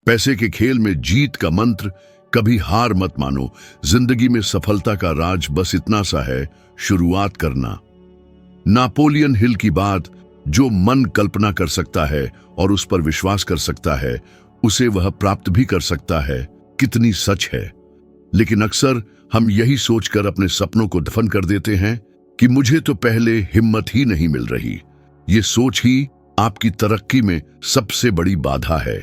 पैसे के खेल में जीत का मंत्र, कभी हार मत मानो। जिंदगी में सफलता का राज बस इतना सा है, शुरुआत करना। नापोलियन हिल की बात, जो मन कल्पना कर सकता है और उस पर विश्वास कर सकता है, उसे वह प्राप्त भी कर सकता है, कितनी सच है। लेकिन अक्सर हम यही सोचकर अपने सपनों को दफन कर देते हैं कि मुझे तो पहले हिम्मत ही नहीं मिल रही। ये सोच ही आपकी तरक्की में सबसे बड़ी बाधा है।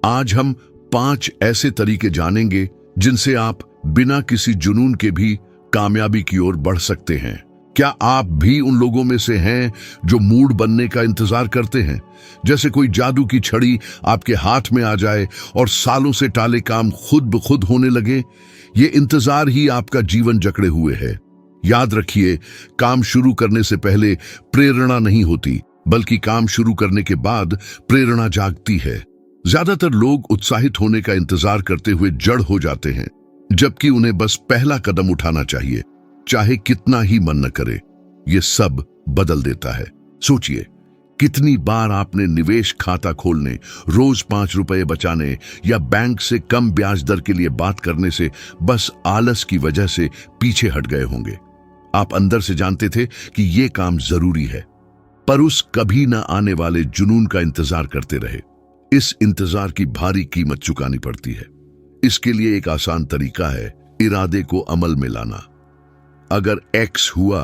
आज हम 5 ऐसे तरीके जानेंगे जिनसे आप बिना किसी जुनून के भी कामयाबी की ओर बढ़ सकते हैं। क्या आप भी उन लोगों में से हैं जो मूड बनने का इंतजार करते हैं, जैसे कोई जादू की छड़ी आपके हाथ में आ जाए और सालों से टाले काम खुद ब खुद होने लगे? ये इंतजार ही आपका जीवन जकड़े हुए है। याद रखिए, काम शुरू करने से पहले प्रेरणा नहीं होती, बल्कि काम शुरू करने के बाद प्रेरणा जागती है। ज्यादातर लोग उत्साहित होने का इंतजार करते हुए जड़ हो जाते हैं, जबकि उन्हें बस पहला कदम उठाना चाहिए, चाहे कितना ही मन न करे। ये सब बदल देता है। सोचिए, कितनी बार आपने निवेश खाता खोलने, रोज 5 रुपए बचाने या बैंक से कम ब्याज दर के लिए बात करने से बस आलस की वजह से पीछे हट गए होंगे। आप अंदर से जानते थे कि यह काम जरूरी है, पर उस कभी ना आने वाले जुनून का इंतजार करते रहे। इस इंतजार की भारी कीमत चुकानी पड़ती है। इसके लिए एक आसान तरीका है, इरादे को अमल में लाना। अगर X हुआ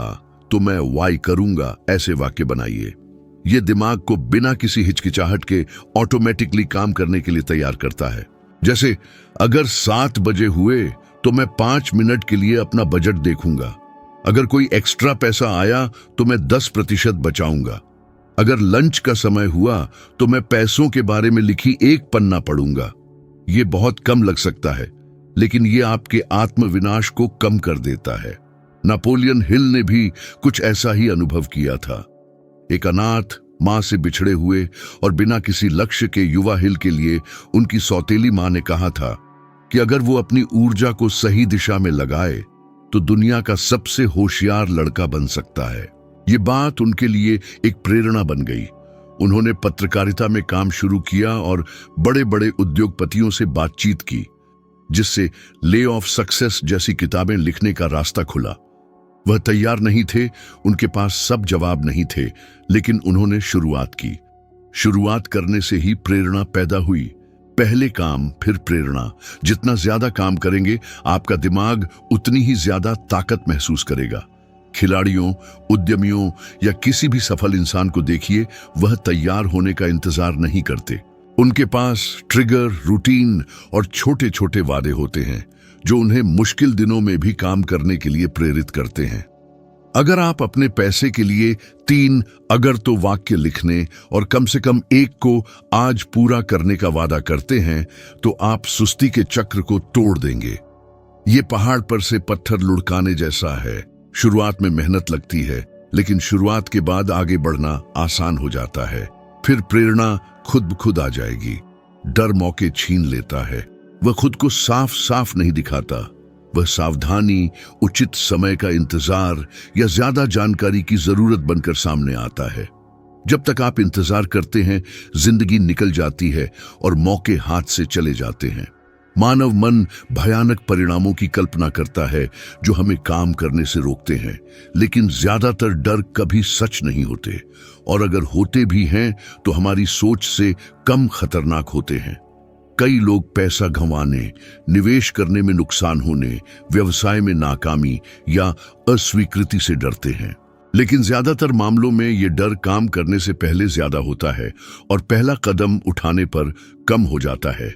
तो मैं Y करूंगा, ऐसे वाक्य बनाइए। यह दिमाग को बिना किसी हिचकिचाहट के ऑटोमेटिकली काम करने के लिए तैयार करता है। जैसे, अगर 7 बजे हुए तो मैं 5 मिनट के लिए अपना बजट देखूंगा। अगर कोई एक्स्ट्रा पैसा आया तो मैं 10% बचाऊंगा। अगर लंच का समय हुआ तो मैं पैसों के बारे में लिखी एक पन्ना पढ़ूंगा। यह बहुत कम लग सकता है, लेकिन यह आपके आत्मविनाश को कम कर देता है। नापोलियन हिल ने भी कुछ ऐसा ही अनुभव किया था। एक अनाथ मां से बिछड़े हुए और बिना किसी लक्ष्य के युवा हिल के लिए उनकी सौतेली मां ने कहा था कि अगर वो अपनी ऊर्जा को सही दिशा में लगाए तो दुनिया का सबसे होशियार लड़का बन सकता है। ये बात उनके लिए एक प्रेरणा बन गई। उन्होंने पत्रकारिता में काम शुरू किया और बड़े बड़े उद्योगपतियों से बातचीत की, जिससे ले ऑफ सक्सेस जैसी किताबें लिखने का रास्ता खुला। वह तैयार नहीं थे, उनके पास सब जवाब नहीं थे, लेकिन उन्होंने शुरुआत की। शुरुआत करने से ही प्रेरणा पैदा हुई। पहले काम फिर प्रेरणा। जितना ज्यादा काम करेंगे, आपका दिमाग उतनी ही ज्यादा ताकत महसूस करेगा। खिलाड़ियों, उद्यमियों या किसी भी सफल इंसान को देखिए, वह तैयार होने का इंतजार नहीं करते। उनके पास ट्रिगर, रूटीन और छोटे छोटे वादे होते हैं जो उन्हें मुश्किल दिनों में भी काम करने के लिए प्रेरित करते हैं। अगर आप अपने पैसे के लिए 3 अगर तो वाक्य लिखने और कम से कम 1 को आज पूरा करने का वादा करते हैं, तो आप सुस्ती के चक्र को तोड़ देंगे। ये पहाड़ पर से पत्थर लुढ़काने जैसा है। शुरुआत में मेहनत लगती है, लेकिन शुरुआत के बाद आगे बढ़ना आसान हो जाता है। फिर प्रेरणा खुद ब खुद आ जाएगी। डर मौके छीन लेता है। वह खुद को साफ साफ नहीं दिखाता। वह सावधानी, उचित समय का इंतजार या ज्यादा जानकारी की जरूरत बनकर सामने आता है। जब तक आप इंतजार करते हैं, जिंदगी निकल जाती है और मौके हाथ से चले जाते हैं। मानव मन भयानक परिणामों की कल्पना करता है जो हमें काम करने से रोकते हैं, लेकिन ज्यादातर डर कभी सच नहीं होते, और अगर होते भी हैं तो हमारी सोच से कम खतरनाक होते हैं। कई लोग पैसा गंवाने, निवेश करने में नुकसान होने, व्यवसाय में नाकामी या अस्वीकृति से डरते हैं, लेकिन ज्यादातर मामलों में ये डर काम करने से पहले ज्यादा होता है और पहला कदम उठाने पर कम हो जाता है।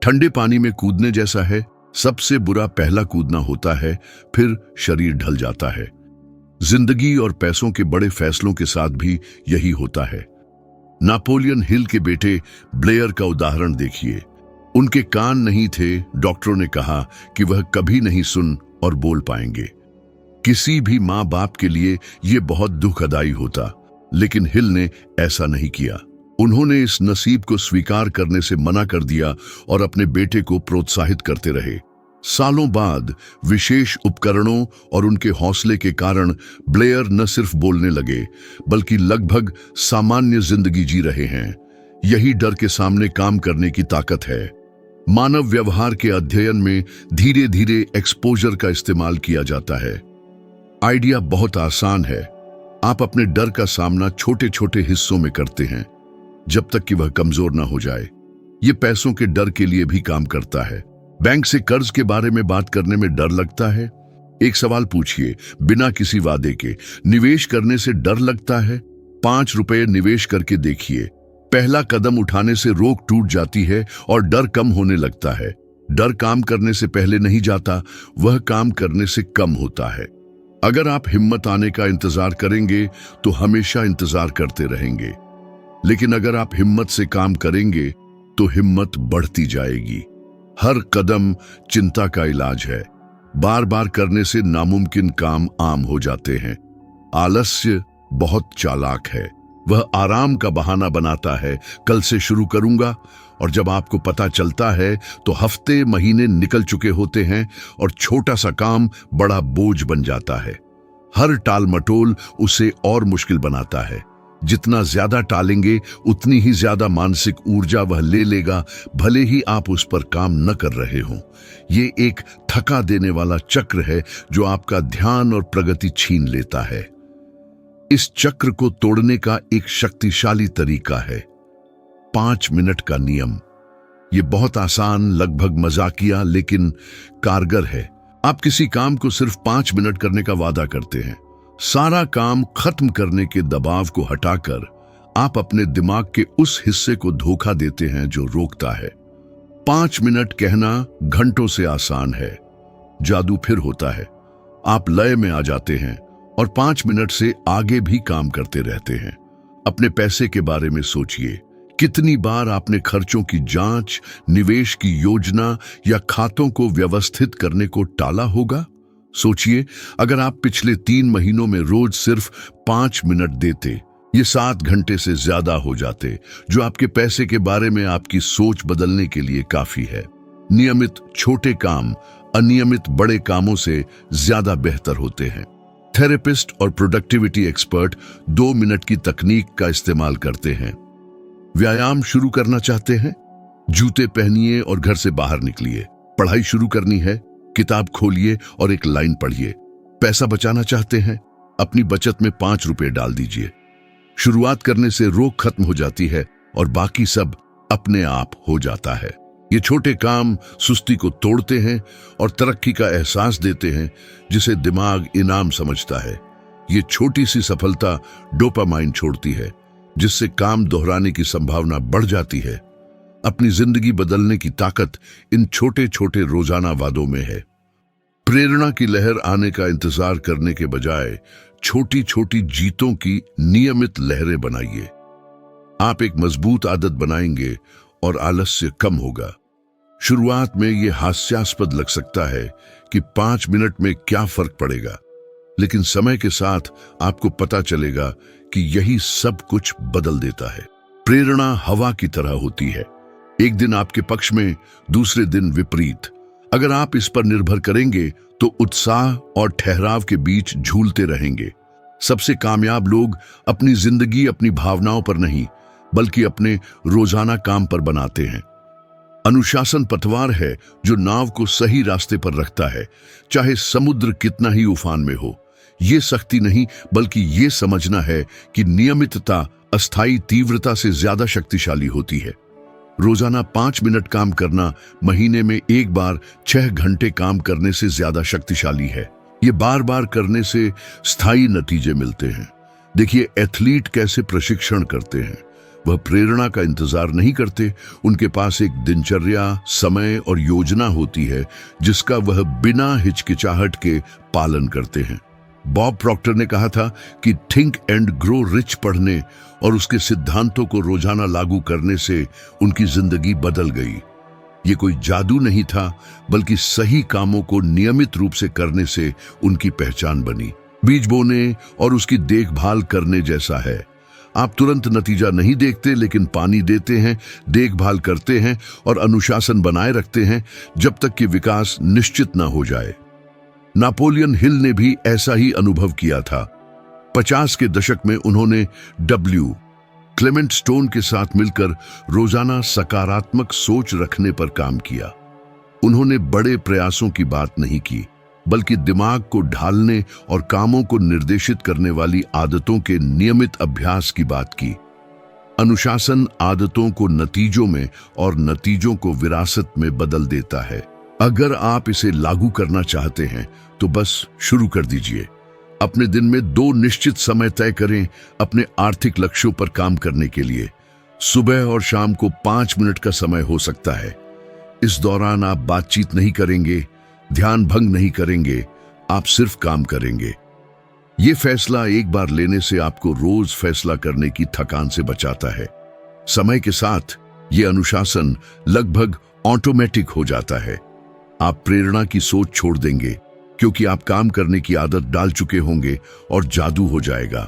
ठंडे पानी में कूदने जैसा है। सबसे बुरा पहला कूदना होता है, फिर शरीर ढल जाता है। जिंदगी और पैसों के बड़े फैसलों के साथ भी यही होता है। नापोलियन हिल के बेटे ब्लेयर का उदाहरण देखिए। उनके कान नहीं थे, डॉक्टरों ने कहा कि वह कभी नहीं सुन और बोल पाएंगे। किसी भी माँ बाप के लिए यह बहुत दुखदाई होता, लेकिन हिल ने ऐसा नहीं किया। उन्होंने इस नसीब को स्वीकार करने से मना कर दिया और अपने बेटे को प्रोत्साहित करते रहे। सालों बाद विशेष उपकरणों और उनके हौसले के कारण ब्लेयर न सिर्फ बोलने लगे, बल्कि लगभग सामान्य जिंदगी जी रहे हैं। यही डर के सामने काम करने की ताकत है। मानव व्यवहार के अध्ययन में धीरे धीरे एक्सपोजर का इस्तेमाल किया जाता है। आइडिया बहुत आसान है। आप अपने डर का सामना छोटे छोटे हिस्सों में करते हैं जब तक कि वह कमजोर ना हो जाए। यह पैसों के डर के लिए भी काम करता है। बैंक से कर्ज के बारे में बात करने में डर लगता है? एक सवाल पूछिए, बिना किसी वादे के निवेश करने से डर लगता है? 5 रुपए निवेश करके देखिए। पहला कदम उठाने से रोक टूट जाती है और डर कम होने लगता है। डर काम करने से पहले नहीं जाता, वह काम करने से कम होता है। अगर आप हिम्मत आने का इंतजार करेंगे तो हमेशा इंतजार करते रहेंगे, लेकिन अगर आप हिम्मत से काम करेंगे तो हिम्मत बढ़ती जाएगी। हर कदम चिंता का इलाज है। बार बार करने से नामुमकिन काम आम हो जाते हैं। आलस्य बहुत चालाक है। वह आराम का बहाना बनाता है, कल से शुरू करूंगा, और जब आपको पता चलता है तो हफ्ते महीने निकल चुके होते हैं और छोटा सा काम बड़ा बोझ बन जाता है। हर टाल मटोल उसे और मुश्किल बनाता है। जितना ज्यादा टालेंगे उतनी ही ज्यादा मानसिक ऊर्जा वह ले लेगा, भले ही आप उस पर काम न कर रहे हों। ये एक थका देने वाला चक्र है जो आपका ध्यान और प्रगति छीन लेता है। इस चक्र को तोड़ने का एक शक्तिशाली तरीका है 5 मिनट का नियम। यह बहुत आसान, लगभग मजाकिया, लेकिन कारगर है। आप किसी काम को सिर्फ 5 मिनट करने का वादा करते हैं। सारा काम खत्म करने के दबाव को हटाकर आप अपने दिमाग के उस हिस्से को धोखा देते हैं जो रोकता है। 5 मिनट कहना घंटों से आसान है। जादू फिर होता है। आप लय में आ जाते हैं और 5 मिनट से आगे भी काम करते रहते हैं। अपने पैसे के बारे में सोचिए। कितनी बार आपने खर्चों की जांच, निवेश की योजना या खातों को व्यवस्थित करने को टाला होगा? सोचिए, अगर आप पिछले 3 महीनों में रोज सिर्फ 5 मिनट देते, ये 7 घंटे से ज्यादा हो जाते, जो आपके पैसे के बारे में आपकी सोच बदलने के लिए काफी है। नियमित छोटे काम अनियमित बड़े कामों से ज्यादा बेहतर होते हैं। थेरेपिस्ट और प्रोडक्टिविटी एक्सपर्ट 2 मिनट की तकनीक का इस्तेमाल करते हैं। व्यायाम शुरू करना चाहते हैं? जूते पहनिए और घर से बाहर निकलिए। पढ़ाई शुरू करनी है? किताब खोलिए और एक लाइन पढ़िए। पैसा बचाना चाहते हैं? अपनी बचत में 5 रुपए डाल दीजिए। शुरुआत करने से रोक खत्म हो जाती है और बाकी सब अपने आप हो जाता है। ये छोटे काम सुस्ती को तोड़ते हैं और तरक्की का एहसास देते हैं, जिसे दिमाग इनाम समझता है। ये छोटी सी सफलता डोपामाइन छोड़ती है, जिससे काम दोहराने की संभावना बढ़ जाती है। अपनी जिंदगी बदलने की ताकत इन छोटे छोटे रोजाना वादों में है। प्रेरणा की लहर आने का इंतजार करने के बजाय छोटी छोटी जीतों की नियमित लहरें बनाइए। आप एक मजबूत आदत बनाएंगे और आलस्य कम होगा। शुरुआत में यह हास्यास्पद लग सकता है कि 5 मिनट में क्या फर्क पड़ेगा, लेकिन समय के साथ आपको पता चलेगा कि यही सब कुछ बदल देता है। प्रेरणा हवा की तरह होती है, एक दिन आपके पक्ष में, दूसरे दिन विपरीत। अगर आप इस पर निर्भर करेंगे तो उत्साह और ठहराव के बीच झूलते रहेंगे। सबसे कामयाब लोग अपनी जिंदगी अपनी भावनाओं पर नहीं, बल्कि अपने रोजाना काम पर बनाते हैं। अनुशासन पतवार है जो नाव को सही रास्ते पर रखता है, चाहे समुद्र कितना ही उफान में हो। ये सख्ती नहीं, बल्कि ये समझना है कि नियमितता अस्थायी तीव्रता से ज्यादा शक्तिशाली होती है। रोजाना 5 मिनट काम करना महीने में एक बार 6 घंटे काम करने से ज्यादा शक्तिशाली है। ये बार बार करने से स्थायी नतीजे मिलते हैं। देखिए, एथलीट कैसे प्रशिक्षण करते हैं। वह प्रेरणा का इंतजार नहीं करते। उनके पास एक दिनचर्या, समय और योजना होती है जिसका वह बिना हिचकिचाहट के पालन करते हैं। बॉब प्रॉक्टर ने कहा था कि थिंक एंड ग्रो रिच पढ़ने और उसके सिद्धांतों को रोजाना लागू करने से उनकी जिंदगी बदल गई। ये कोई जादू नहीं था, बल्कि सही कामों को नियमित रूप से करने से उनकी पहचान बनी। बीज बोने और उसकी देखभाल करने जैसा है। आप तुरंत नतीजा नहीं देखते, लेकिन पानी देते हैं, देखभाल करते हैं और अनुशासन बनाए रखते हैं जब तक कि विकास निश्चित न हो जाए। नापोलियन हिल ने भी ऐसा ही अनुभव किया था। 50 के दशक में उन्होंने क्लेमेंट स्टोन के साथ मिलकर रोजाना सकारात्मक सोच रखने पर काम किया। उन्होंने बड़े प्रयासों की बात नहीं की, बल्कि दिमाग को ढालने और कामों को निर्देशित करने वाली आदतों के नियमित अभ्यास की बात की। अनुशासन आदतों को नतीजों में और नतीजों को विरासत में बदल देता है। अगर आप इसे लागू करना चाहते हैं तो बस शुरू कर दीजिए। अपने दिन में 2 निश्चित समय तय करें अपने आर्थिक लक्ष्यों पर काम करने के लिए। सुबह और शाम को 5 मिनट का समय हो सकता है। इस दौरान आप बातचीत नहीं करेंगे, ध्यान भंग नहीं करेंगे, आप सिर्फ काम करेंगे। ये फैसला एक बार लेने से आपको रोज फैसला करने की थकान से बचाता है। समय के साथ ये अनुशासन लगभग ऑटोमेटिक हो जाता है। आप प्रेरणा की सोच छोड़ देंगे क्योंकि आप काम करने की आदत डाल चुके होंगे और जादू हो जाएगा।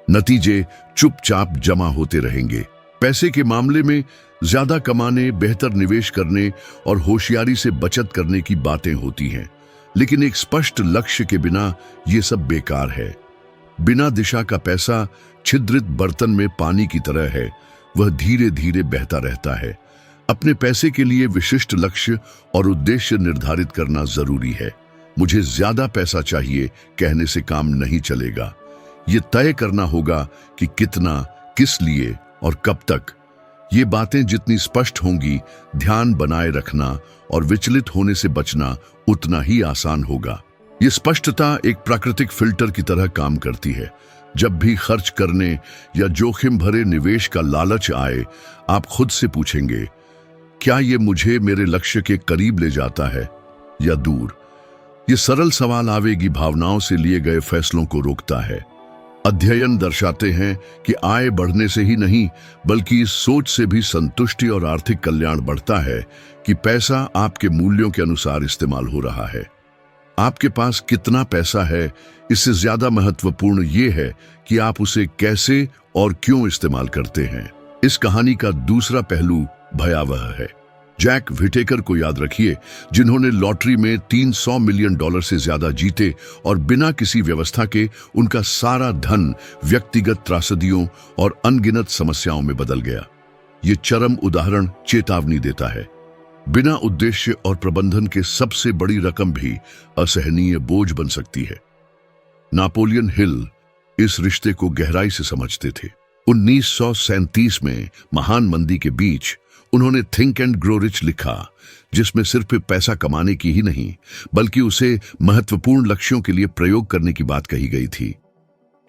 नतीजे चुपचाप जमा होते रहेंगे। पैसे के मामले में ज्यादा कमाने, बेहतर निवेश करने और होशियारी से बचत करने की बातें होती हैं, लेकिन एक स्पष्ट लक्ष्य के बिना ये सब बेकार है। बिना दिशा का पैसा छिद्रित बर्तन में पानी की तरह है, वह धीरे धीरे बहता रहता है। अपने पैसे के लिए विशिष्ट लक्ष्य और उद्देश्य निर्धारित करना जरूरी है। मुझे ज्यादा पैसा चाहिए कहने से काम नहीं चलेगा। ये तय करना होगा कि कितना, किस लिए और कब तक। ये बातें जितनी स्पष्ट होंगी, ध्यान बनाए रखना और विचलित होने से बचना उतना ही आसान होगा। ये स्पष्टता एक प्राकृतिक फिल्टर की तरह काम करती है। जब भी खर्च करने या जोखिम भरे निवेश का लालच आए, आप खुद से पूछेंगे, क्या ये मुझे मेरे लक्ष्य के करीब ले जाता है या दूर? ये सरल सवाल आवेगी भावनाओं से लिए गए फैसलों को रोकता है। अध्ययन दर्शाते हैं कि आय बढ़ने से ही नहीं, बल्कि इस सोच से भी संतुष्टि और आर्थिक कल्याण बढ़ता है कि पैसा आपके मूल्यों के अनुसार इस्तेमाल हो रहा है। आपके पास कितना पैसा है, इससे ज्यादा महत्वपूर्ण ये है कि आप उसे कैसे और क्यों इस्तेमाल करते हैं। इस कहानी का दूसरा पहलू भयावह है। जैक व्हिटेकर को याद रखिए, जिन्होंने लॉटरी में $300 मिलियन से ज्यादा जीते और बिना किसी व्यवस्था के उनका सारा धन व्यक्तिगत त्रासदियों और अनगिनत समस्याओं में बदल गया। ये चरम उदाहरण चेतावनी देता है। बिना उद्देश्य और प्रबंधन के सबसे बड़ी रकम भी असहनीय बोझ बन सकती है। नापोलियन हिल इस रिश्ते को गहराई से समझते थे। 1937 में महान मंदी के बीच उन्होंने थिंक एंड ग्रो रिच लिखा, जिसमें सिर्फ पैसा कमाने की ही नहीं, बल्कि उसे महत्वपूर्ण लक्ष्यों के लिए प्रयोग करने की बात कही गई थी।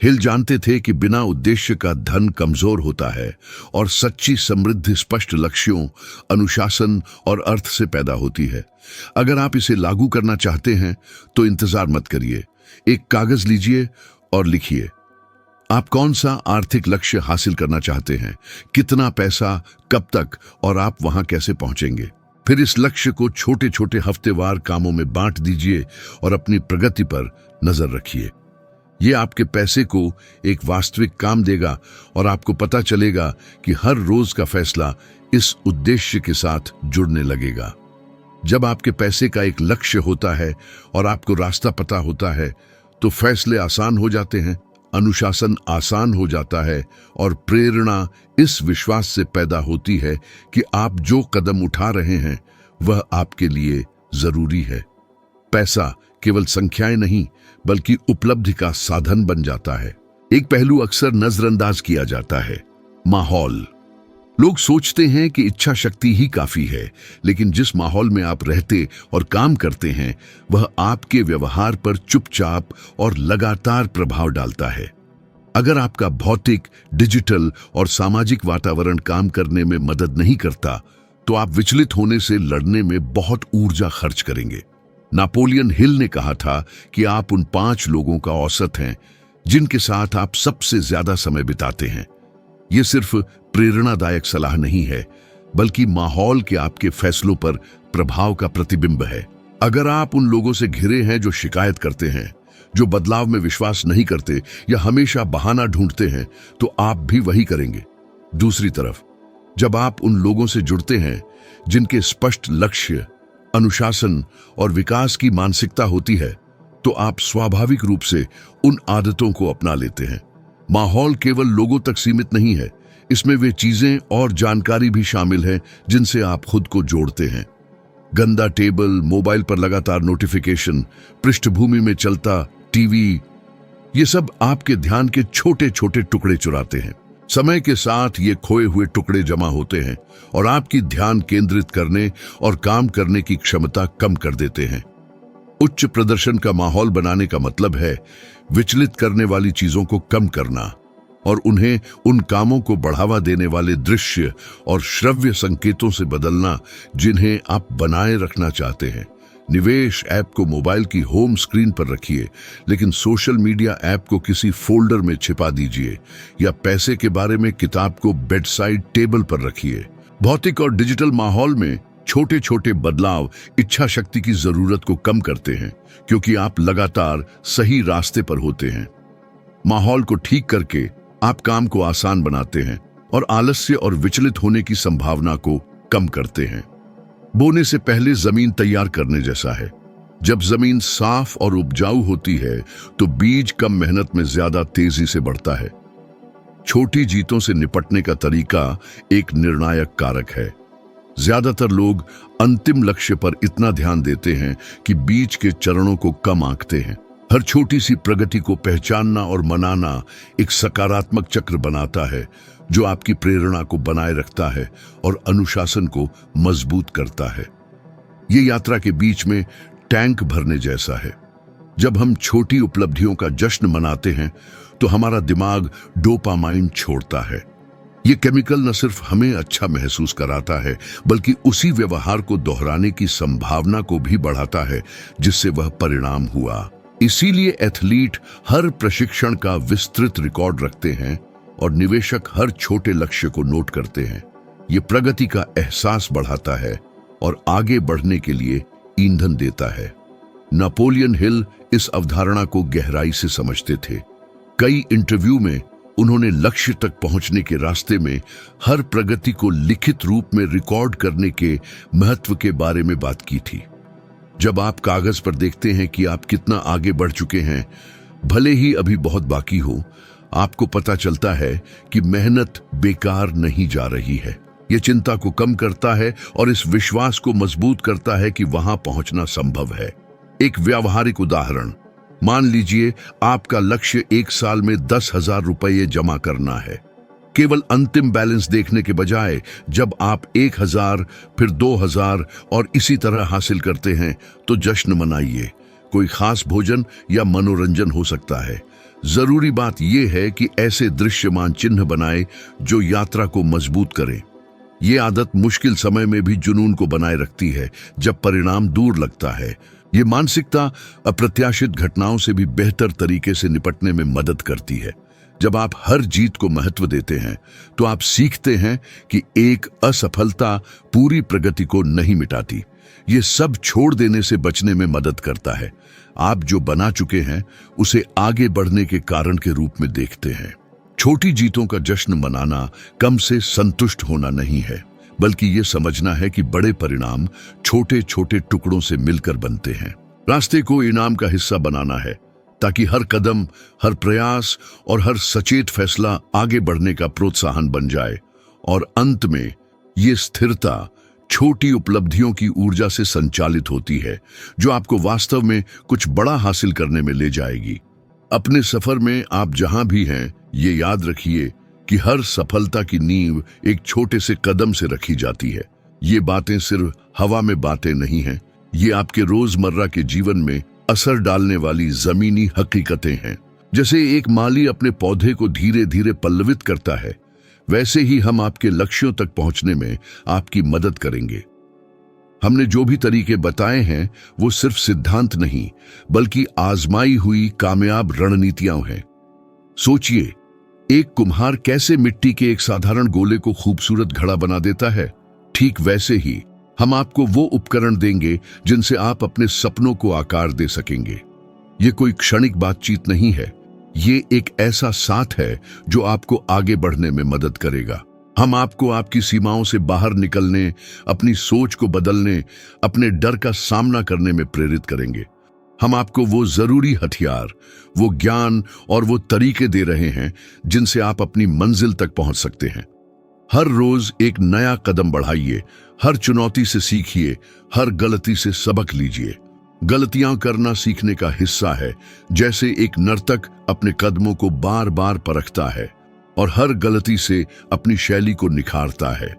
हिल जानते थे कि बिना उद्देश्य का धन कमजोर होता है और सच्ची समृद्धि स्पष्ट लक्ष्यों, अनुशासन और अर्थ से पैदा होती है। अगर आप इसे लागू करना चाहते हैं तो इंतजार मत करिए। एक कागज लीजिए और लिखिए, आप कौन सा आर्थिक लक्ष्य हासिल करना चाहते हैं, कितना पैसा, कब तक और आप वहां कैसे पहुंचेंगे। फिर इस लक्ष्य को छोटे छोटे हफ्तेवार कामों में बांट दीजिए और अपनी प्रगति पर नजर रखिए। ये आपके पैसे को एक वास्तविक काम देगा और आपको पता चलेगा कि हर रोज का फैसला इस उद्देश्य के साथ जुड़ने लगेगा। जब आपके पैसे का एक लक्ष्य होता है और आपको रास्ता पता होता है तो फैसले आसान हो जाते हैं, अनुशासन आसान हो जाता है और प्रेरणा इस विश्वास से पैदा होती है कि आप जो कदम उठा रहे हैं वह आपके लिए जरूरी है। पैसा केवल संख्याएं नहीं, बल्कि उपलब्धि का साधन बन जाता है। एक पहलू अक्सर नजरअंदाज किया जाता है, माहौल। लोग सोचते हैं कि इच्छा शक्ति ही काफी है, लेकिन जिस माहौल में आप रहते और काम करते हैं वह आपके व्यवहार पर चुपचाप और लगातार प्रभाव डालता है। अगर आपका भौतिक, डिजिटल और सामाजिक वातावरण काम करने में मदद नहीं करता तो आप विचलित होने से लड़ने में बहुत ऊर्जा खर्च करेंगे। नापोलियन हिल ने कहा था कि आप उन 5 लोगों का औसत हैं जिनके साथ आप सबसे ज्यादा समय बिताते हैं। ये सिर्फ प्रेरणादायक सलाह नहीं है, बल्कि माहौल के आपके फैसलों पर प्रभाव का प्रतिबिंब है। अगर आप उन लोगों से घिरे हैं जो शिकायत करते हैं, जो बदलाव में विश्वास नहीं करते या हमेशा बहाना ढूंढते हैं, तो आप भी वही करेंगे। दूसरी तरफ, जब आप उन लोगों से जुड़ते हैं जिनके स्पष्ट लक्ष्य, अनुशासन और विकास की मानसिकता होती है, तो आप स्वाभाविक रूप से उन आदतों को अपना लेते हैं। माहौल केवल लोगों तक सीमित नहीं है, इसमें वे चीजें और जानकारी भी शामिल है जिनसे आप खुद को जोड़ते हैं। गंदा टेबल, मोबाइल पर लगातार नोटिफिकेशन, पृष्ठभूमि में चलता टीवी, ये सब आपके ध्यान के छोटे छोटे टुकड़े चुराते हैं। समय के साथ ये खोए हुए टुकड़े जमा होते हैं और आपकी ध्यान केंद्रित करने और काम करने की क्षमता कम कर देते हैं। उच्च प्रदर्शन का माहौल बनाने का मतलब है विचलित करने वाली चीजों को कम करना और उन्हें उन कामों को बढ़ावा देने वाले दृश्य और श्रव्य संकेतों से बदलना जिन्हें आप बनाए रखना चाहते हैं। निवेश ऐप को मोबाइल की होम स्क्रीन पर रखिए, लेकिन सोशल मीडिया ऐप को किसी फोल्डर में छिपा दीजिए, या पैसे के बारे में किताब को बेड साइड टेबल पर रखिए। भौतिक और डिजिटल माहौल में छोटे छोटे बदलाव इच्छा शक्ति की जरूरत को कम करते हैं, क्योंकि आप लगातार सही रास्ते पर होते हैं। माहौल को ठीक करके आप काम को आसान बनाते हैं और आलस्य और विचलित होने की संभावना को कम करते हैं। बोने से पहले जमीन तैयार करने जैसा है। जब जमीन साफ और उपजाऊ होती है तो बीज कम मेहनत में ज्यादा तेजी से बढ़ता है। छोटी जीतों से निपटने का तरीका एक निर्णायक कारक है। ज्यादातर लोग अंतिम लक्ष्य पर इतना ध्यान देते हैं कि बीच के चरणों को कम आंकते हैं। हर छोटी सी प्रगति को पहचानना और मनाना एक सकारात्मक चक्र बनाता है, जो आपकी प्रेरणा को बनाए रखता है और अनुशासन को मजबूत करता है। ये यात्रा के बीच में टैंक भरने जैसा है। जब हम छोटी उपलब्धियों का जश्न मनाते हैं तो हमारा दिमाग डोपामाइन छोड़ता है। ये केमिकल न सिर्फ हमें अच्छा महसूस कराता है, बल्कि उसी व्यवहार को दोहराने की संभावना को भी बढ़ाता है जिससे वह परिणाम हुआ। इसीलिए एथलीट हर प्रशिक्षण का विस्तृत रिकॉर्ड रखते हैं और निवेशक हर छोटे लक्ष्य को नोट करते हैं। ये प्रगति का एहसास बढ़ाता है और आगे बढ़ने के लिए ईंधन देता है। नेपोलियन हिल इस अवधारणा को गहराई से समझते थे। कई इंटरव्यू में उन्होंने लक्ष्य तक पहुंचने के रास्ते में हर प्रगति को लिखित रूप में रिकॉर्ड करने के महत्व के बारे में बात की थी। जब आप कागज पर देखते हैं कि आप कितना आगे बढ़ चुके हैं, भले ही अभी बहुत बाकी हो, आपको पता चलता है कि मेहनत बेकार नहीं जा रही है। यह चिंता को कम करता है और इस विश्वास को मजबूत करता है कि वहां पहुंचना संभव है। एक व्यावहारिक उदाहरण, मान लीजिए आपका लक्ष्य 1 साल में 10,000 रुपये जमा करना है। केवल अंतिम बैलेंस देखने के बजाय जब आप 1,000, फिर 2,000 और इसी तरह हासिल करते हैं तो जश्न मनाइए। कोई खास भोजन या मनोरंजन हो सकता है। जरूरी बात यह है कि ऐसे दृश्यमान चिन्ह बनाए जो यात्रा को मजबूत करें। ये आदत मुश्किल समय में भी जुनून को बनाए रखती है जब परिणाम दूर लगता है। ये मानसिकता अप्रत्याशित घटनाओं से भी बेहतर तरीके से निपटने में मदद करती है। जब आप हर जीत को महत्व देते हैं तो आप सीखते हैं कि एक असफलता पूरी प्रगति को नहीं मिटाती। ये सब छोड़ देने से बचने में मदद करता है। आप जो बना चुके हैं उसे आगे बढ़ने के कारण के रूप में देखते हैं। छोटी जीतों का जश्न मनाना कम से संतुष्ट होना नहीं है, बल्कि ये समझना है कि बड़े परिणाम छोटे छोटे टुकड़ों से मिलकर बनते हैं। रास्ते को इनाम का हिस्सा बनाना है ताकि हर कदम, हर प्रयास और हर सचेत फैसला आगे बढ़ने का प्रोत्साहन बन जाए। और अंत में ये स्थिरता छोटी उपलब्धियों की ऊर्जा से संचालित होती है, जो आपको वास्तव में कुछ बड़ा हासिल करने में ले जाएगी। अपने सफर में आप जहां भी हैं, ये याद रखिए कि हर सफलता की नींव एक छोटे से कदम से रखी जाती है। ये बातें सिर्फ हवा में बातें नहीं हैं, ये आपके रोजमर्रा के जीवन में असर डालने वाली जमीनी हकीकतें हैं। जैसे एक माली अपने पौधे को धीरे धीरे पल्लवित करता है, वैसे ही हम आपके लक्ष्यों तक पहुंचने में आपकी मदद करेंगे। हमने जो भी तरीके बताए हैं वो सिर्फ सिद्धांत नहीं, बल्कि आजमाई हुई कामयाब रणनीतियां हैं। सोचिए, एक कुम्हार कैसे मिट्टी के एक साधारण गोले को खूबसूरत घड़ा बना देता है। ठीक वैसे ही हम आपको वो उपकरण देंगे जिनसे आप अपने सपनों को आकार दे सकेंगे। ये कोई क्षणिक बातचीत नहीं है, ये एक ऐसा साथ है जो आपको आगे बढ़ने में मदद करेगा। हम आपको आपकी सीमाओं से बाहर निकलने, अपनी सोच को बदलने, अपने डर का सामना करने में प्रेरित करेंगे। हम आपको वो जरूरी हथियार, वो ज्ञान और वो तरीके दे रहे हैं जिनसे आप अपनी मंजिल तक पहुंच सकते हैं। हर रोज एक नया कदम बढ़ाइए, हर चुनौती से सीखिए, हर गलती से सबक लीजिए। गलतियां करना सीखने का हिस्सा है, जैसे एक नर्तक अपने कदमों को बार बार परखता है और हर गलती से अपनी शैली को निखारता है।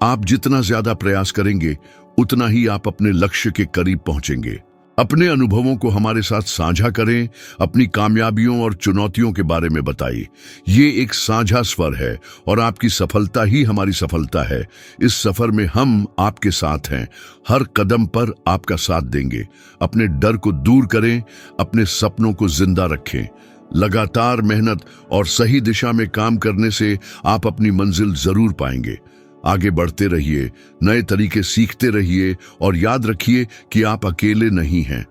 आप जितना ज्यादा प्रयास करेंगे, उतना ही आप अपने लक्ष्य के करीब पहुंचेंगे। अपने अनुभवों को हमारे साथ साझा करें, अपनी कामयाबियों और चुनौतियों के बारे में बताइए। ये एक साझा स्वर है और आपकी सफलता ही हमारी सफलता है। इस सफर में हम आपके साथ हैं, हर कदम पर आपका साथ देंगे। अपने डर को दूर करें, अपने सपनों को जिंदा रखें। लगातार मेहनत और सही दिशा में काम करने से आप अपनी मंजिल जरूर पाएंगे। आगे बढ़ते रहिए, नए तरीके सीखते रहिए और याद रखिए कि आप अकेले नहीं हैं।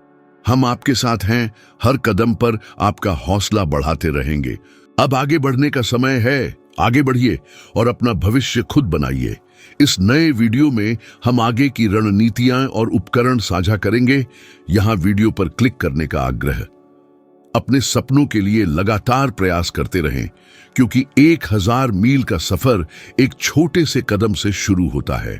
हम आपके साथ हैं, हर कदम पर आपका हौसला बढ़ाते रहेंगे। अब आगे बढ़ने का समय है, आगे बढ़िए और अपना भविष्य खुद बनाइए। इस नए वीडियो में हम आगे की रणनीतियां और उपकरण साझा करेंगे। यहां वीडियो पर क्लिक करने का आग्रह। अपने सपनों के लिए लगातार प्रयास करते रहें, क्योंकि 1000 मील का सफर एक छोटे से कदम से शुरू होता है।